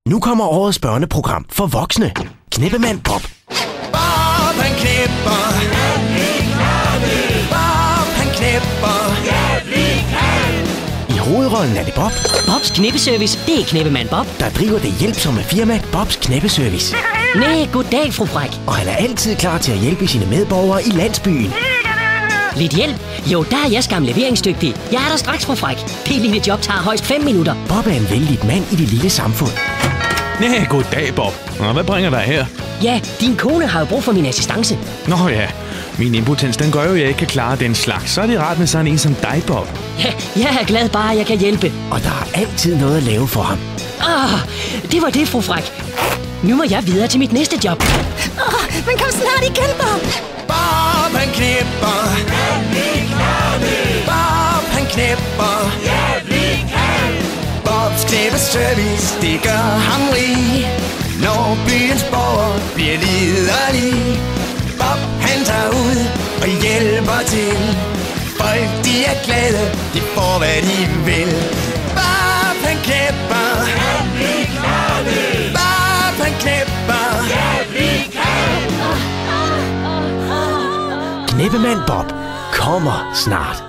Nu kommer årets børneprogram for voksne. Knippemand Bob. Bob han knipper. Ja, vi kan det. Bob han knipper. Ja, vi kan. I hovedrollen er det Bob, Bobs knippeservice, det er Knippemand Bob. der driver det hjælpsomme firma Bobs Knippeservice. Næh, goddag, fru Fræk. Og han er altid klar til at hjælpe sine medborgere i landsbyen. Lidt hjælp? Jo, der er jeg skam leveringsdygtig. Jeg er der straks, fru Fræk. Det lille job tager højst 5 minutter. Bob er en vældig mand i det lille samfund. Næh, goddag, Bob. Nå, hvad bringer dig her? Ja, din kone har jo brug for min assistance. Nå ja, min impotens, den gør jo, at jeg ikke kan klare den slags. Så er det rart med sådan en som dig, Bob. Ja, jeg er glad bare, at jeg kan hjælpe. Og der er altid noget at lave for ham. Det var det, fru Fræk. Nu må jeg videre til mit næste job. Men kom snart igen, Bob. Bob han knipper. Ja, vi kan det. Bob han knipper. Ja, vi kan. Bobs knippeservice, det gør ham rig. Når byens borger bliver liderlig. Bob han tager ud og hjælper til. Folk de er glade, de får hvad de vil. Bob han knipper. Ja, vi kan det. Bob han knipper. Ja, vi kan. Knippemand Bob kommer snart.